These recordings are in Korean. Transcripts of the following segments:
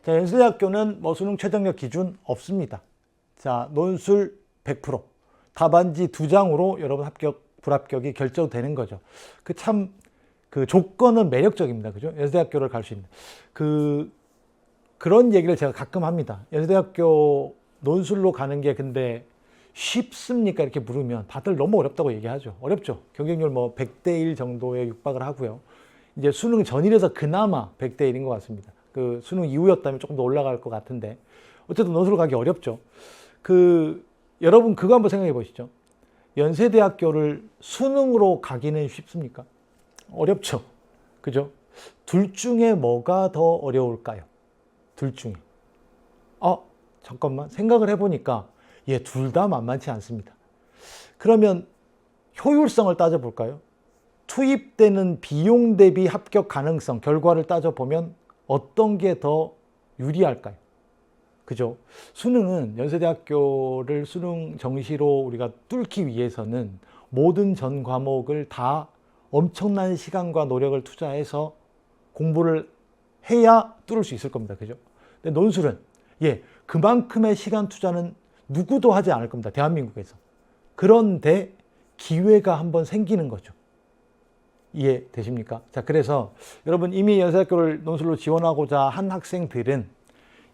자, 연세대학교는 뭐 수능 최저학력 기준 없습니다. 자, 논술 100%. 답안지 2장으로 여러분 합격, 불합격이 결정되는 거죠. 그 조건은 매력적입니다. 그죠? 연세대학교를 갈 수 있는. 그런 얘기를 제가 가끔 합니다. 연세대학교 논술로 가는 게 근데 쉽습니까? 이렇게 물으면 다들 너무 어렵다고 얘기하죠. 어렵죠. 경쟁률 뭐 100대 1 정도에 육박을 하고요. 이제 수능 전일에서 그나마 100대 1인 것 같습니다. 그 수능 이후였다면 조금 더 올라갈 것 같은데 어쨌든 논술로 가기 어렵죠. 여러분 그거 한번 생각해 보시죠. 연세대학교를 수능으로 가기는 쉽습니까? 어렵죠. 그죠? 둘 중에 뭐가 더 어려울까요? 둘 중에. 잠깐만. 생각을 해보니까 둘 다 만만치 않습니다. 그러면 효율성을 따져볼까요? 투입되는 비용 대비 합격 가능성, 결과를 따져보면 어떤 게 더 유리할까요? 그죠? 수능은 연세대학교를 수능 정시로 우리가 뚫기 위해서는 모든 전 과목을 다 엄청난 시간과 노력을 투자해서 공부를 해야 뚫을 수 있을 겁니다. 그죠? 근데 논술은 그만큼의 시간 투자는 누구도 하지 않을 겁니다. 대한민국에서. 그런데 기회가 한번 생기는 거죠. 이해되십니까? 자, 그래서 여러분 이미 연세대학교를 논술로 지원하고자 한 학생들은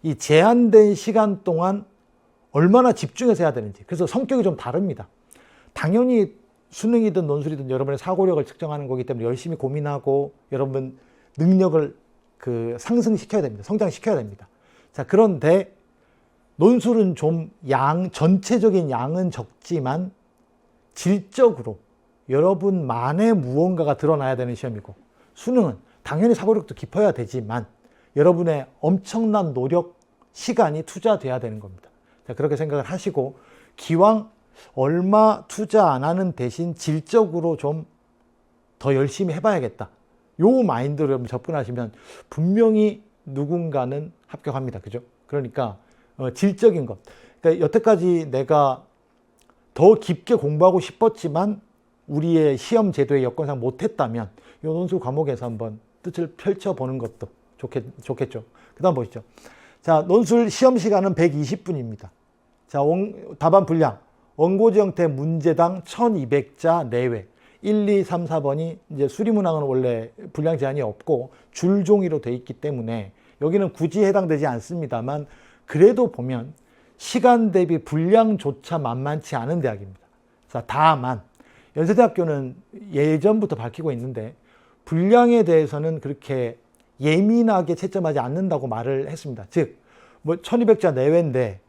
이 제한된 시간 동안 얼마나 집중해서 해야 되는지. 그래서 성격이 좀 다릅니다. 당연히 수능이든 논술이든 여러분의 사고력을 측정하는 거기 때문에 열심히 고민하고 여러분 능력을 상승시켜야 됩니다. 성장시켜야 됩니다. 자, 그런데 논술은 좀 전체적인 양은 적지만 질적으로 여러분만의 무언가가 드러나야 되는 시험이고, 수능은 당연히 사고력도 깊어야 되지만 여러분의 엄청난 노력, 시간이 투자돼야 되는 겁니다. 자, 그렇게 생각을 하시고 기왕 얼마 투자 안 하는 대신 질적으로 좀 더 열심히 해봐야겠다. 요 마인드로 여러분 접근하시면 분명히 누군가는 합격합니다. 그죠? 그러니까 질적인 것. 그러니까 여태까지 내가 더 깊게 공부하고 싶었지만 우리의 시험 제도의 여건상 못했다면 이 논술 과목에서 한번 뜻을 펼쳐보는 것도 좋겠죠. 그 다음 보시죠. 자, 논술 시험 시간은 120분입니다. 자, 답안 분량. 원고지 형태 문제당 1200자 내외. 1, 2, 3, 4번이 이제 수리문항은 원래 분량 제한이 없고 줄종이로 돼 있기 때문에 여기는 굳이 해당되지 않습니다만 그래도 보면 시간 대비 분량조차 만만치 않은 대학입니다. 자, 다만 연세대학교는 예전부터 밝히고 있는데 분량에 대해서는 그렇게 예민하게 채점하지 않는다고 말을 했습니다. 즉, 뭐 1200자 내외인데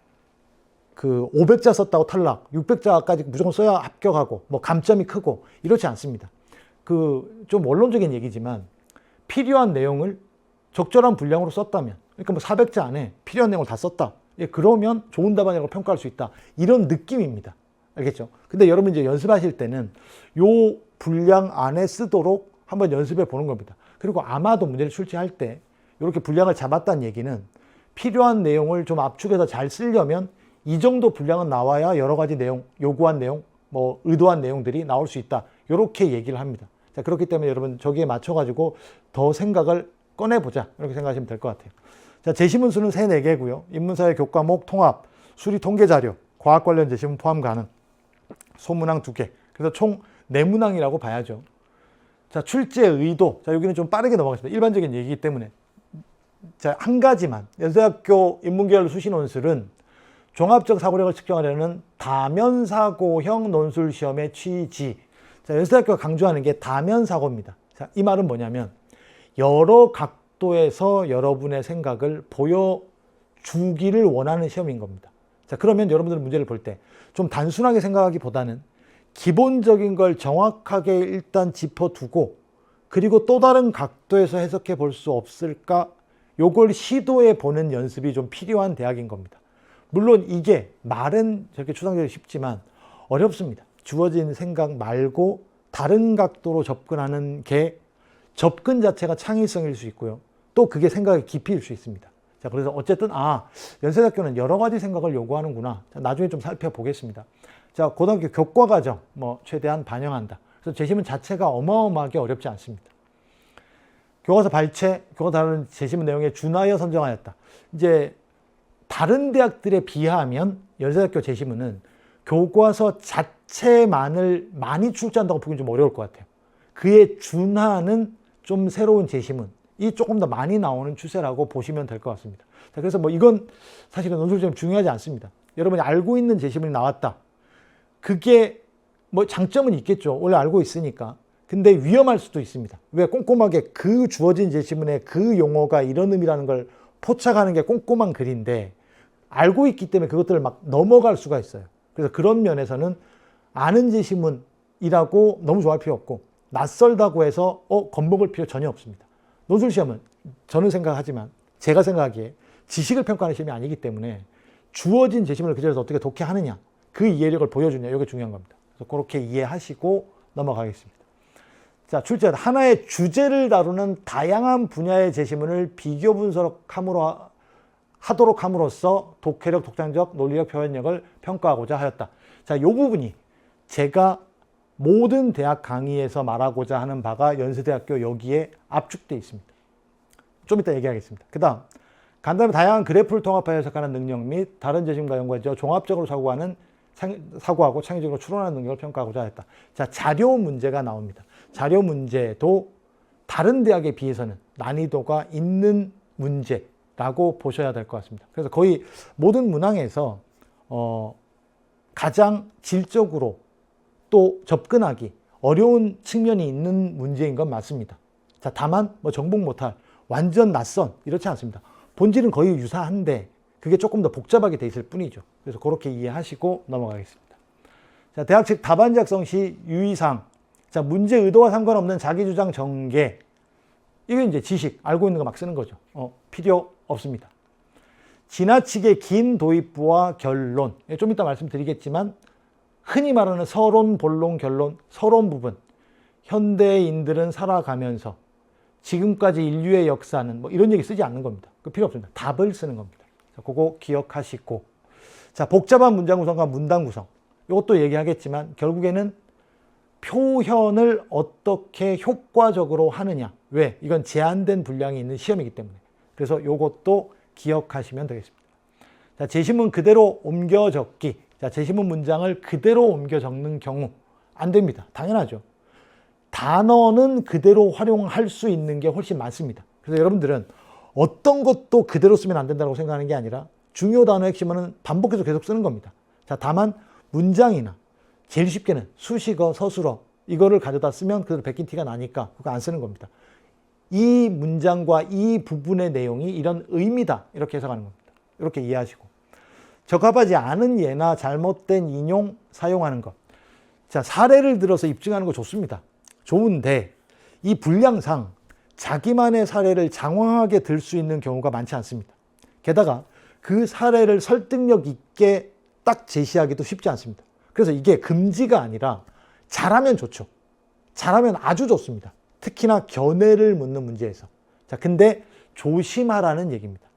500자 썼다고 탈락, 600자까지 무조건 써야 합격하고, 뭐 감점이 크고 이렇지 않습니다. 좀 원론적인 얘기지만 필요한 내용을 적절한 분량으로 썼다면, 그러니까 뭐 400자 안에 필요한 내용을 다 썼다. 그러면 좋은 답안이라고 평가할 수 있다. 이런 느낌입니다. 알겠죠? 근데 여러분 이제 연습하실 때는 요 분량 안에 쓰도록 한번 연습해 보는 겁니다. 그리고 아마도 문제를 출제할 때 이렇게 분량을 잡았다는 얘기는 필요한 내용을 좀 압축해서 잘 쓰려면 이 정도 분량은 나와야 여러 가지 내용, 요구한 내용, 뭐 의도한 내용들이 나올 수 있다. 이렇게 얘기를 합니다. 자, 그렇기 때문에 여러분 저기에 맞춰가지고 더 생각을 꺼내보자. 이렇게 생각하시면 될 것 같아요. 자, 제시문수는 3, 4개고요. 인문사회 교과목 통합, 수리 통계자료, 과학 관련 제시문 포함 가능, 소문항 2개. 그래서 총 4문항이라고 봐야죠. 자, 출제 의도. 자, 여기는 좀 빠르게 넘어가겠습니다. 일반적인 얘기이기 때문에. 자, 한 가지만. 연세대학교 인문계열 수시논술은 종합적 사고력을 측정하려는 다면사고형 논술 시험의 취지. 자, 연세대학교가 강조하는 게 다면사고입니다. 자, 이 말은 뭐냐면 여러 각도에서 여러분의 생각을 보여주기를 원하는 시험인 겁니다. 자, 그러면 여러분들은 문제를 볼 때 좀 단순하게 생각하기보다는 기본적인 걸 정확하게 일단 짚어두고 그리고 또 다른 각도에서 해석해 볼 수 없을까? 요걸 시도해 보는 연습이 좀 필요한 대학인 겁니다. 물론 이게 말은 저렇게 추상적이고 쉽지만 어렵습니다. 주어진 생각 말고 다른 각도로 접근하는 게 접근 자체가 창의성일 수 있고요. 또 그게 생각의 깊이일 수 있습니다. 자, 그래서 어쨌든 연세대학교는 여러 가지 생각을 요구하는구나. 자, 나중에 좀 살펴보겠습니다. 자, 고등학교 교과과정 최대한 반영한다. 그래서 제시문 자체가 어마어마하게 어렵지 않습니다. 교과서 발췌, 교과서 다루는 제시문 내용에 준하여 선정하였다. 이제 다른 대학들에 비하면 연세대학교 제시문은 교과서 자체만을 많이 출제한다고 보기는 좀 어려울 것 같아요. 그에 준하는 좀 새로운 제시문이 조금 더 많이 나오는 추세라고 보시면 될 것 같습니다. 자, 그래서 뭐 이건 사실은 논술처럼 중요하지 않습니다. 여러분이 알고 있는 제시문이 나왔다. 그게 뭐 장점은 있겠죠. 원래 알고 있으니까. 근데 위험할 수도 있습니다. 왜? 꼼꼼하게 그 주어진 제시문에 그 용어가 이런 의미라는 걸 포착하는 게 꼼꼼한 글인데 알고 있기 때문에 그것들을 막 넘어갈 수가 있어요. 그래서 그런 면에서는 아는 제시문이라고 너무 좋아할 필요 없고 낯설다고 해서 겁먹을 필요 전혀 없습니다. 논술 시험은 저는 생각하지만 제가 생각하기에 지식을 평가하는 시험이 아니기 때문에 주어진 제시문을 그 자리에서 어떻게 독해하느냐 그 이해력을 보여주냐 이게 중요한 겁니다. 그래서 그렇게 이해하시고 넘어가겠습니다. 자, 출제 하나의 주제를 다루는 다양한 분야의 제시문을 비교 하도록 함으로써 독해력, 독창적, 논리력, 표현력을 평가하고자 하였다. 자, 이 부분이 제가 모든 대학 강의에서 말하고자 하는 바가 연세대학교 여기에 압축되어 있습니다. 좀 이따 얘기하겠습니다. 그 다음 간단히 다양한 그래프를 통합하여 해석하는 능력 및 다른 제시문과 연관지어 종합적으로 사고하고 창의적으로 추론하는 능력을 평가하고자 했다. 자, 자료 문제가 나옵니다. 자료 문제도 다른 대학에 비해서는 난이도가 있는 문제라고 보셔야 될 것 같습니다. 그래서 거의 모든 문항에서 가장 질적으로 또 접근하기 어려운 측면이 있는 문제인 건 맞습니다. 자, 다만 뭐 정복 못할 완전 낯선 이렇지 않습니다. 본질은 거의 유사한데 그게 조금 더 복잡하게 돼 있을 뿐이죠. 그래서 그렇게 이해하시고 넘어가겠습니다. 자, 대학 측 답안 작성 시 유의사항. 자, 문제 의도와 상관없는 자기주장 전개. 이게 이제 지식, 알고 있는 거 막 쓰는 거죠. 필요 없습니다. 지나치게 긴 도입부와 결론. 좀 이따 말씀드리겠지만 흔히 말하는 서론, 본론, 결론, 서론 부분. 현대인들은 살아가면서 지금까지 인류의 역사는 뭐 이런 얘기 쓰지 않는 겁니다. 그 필요 없습니다. 답을 쓰는 겁니다. 자, 그거 기억하시고. 자, 복잡한 문장 구성과 문단 구성. 이것도 얘기하겠지만 결국에는 표현을 어떻게 효과적으로 하느냐. 왜? 이건 제한된 분량이 있는 시험이기 때문에. 그래서 이것도 기억하시면 되겠습니다. 자, 제시문 그대로 옮겨 적기. 자, 제시문 문장을 그대로 옮겨 적는 경우 안 됩니다. 당연하죠. 단어는 그대로 활용할 수 있는 게 훨씬 많습니다. 그래서 여러분들은 어떤 것도 그대로 쓰면 안 된다고 생각하는 게 아니라 중요 단어 핵심은 반복해서 계속 쓰는 겁니다. 자, 다만 문장이나 제일 쉽게는 수식어, 서술어 이거를 가져다 쓰면 그대로 베낀 티가 나니까 그거 안 쓰는 겁니다. 이 문장과 이 부분의 내용이 이런 의미다 이렇게 해석하는 겁니다. 이렇게 이해하시고 적합하지 않은 예나 잘못된 인용 사용하는 것. 자, 사례를 들어서 입증하는 거 좋습니다. 좋은데 이 분량상 자기만의 사례를 장황하게 들 수 있는 경우가 많지 않습니다. 게다가 그 사례를 설득력 있게 딱 제시하기도 쉽지 않습니다. 그래서 이게 금지가 아니라 잘하면 좋죠. 잘하면 아주 좋습니다. 특히나 견해를 묻는 문제에서. 자, 근데 조심하라는 얘기입니다.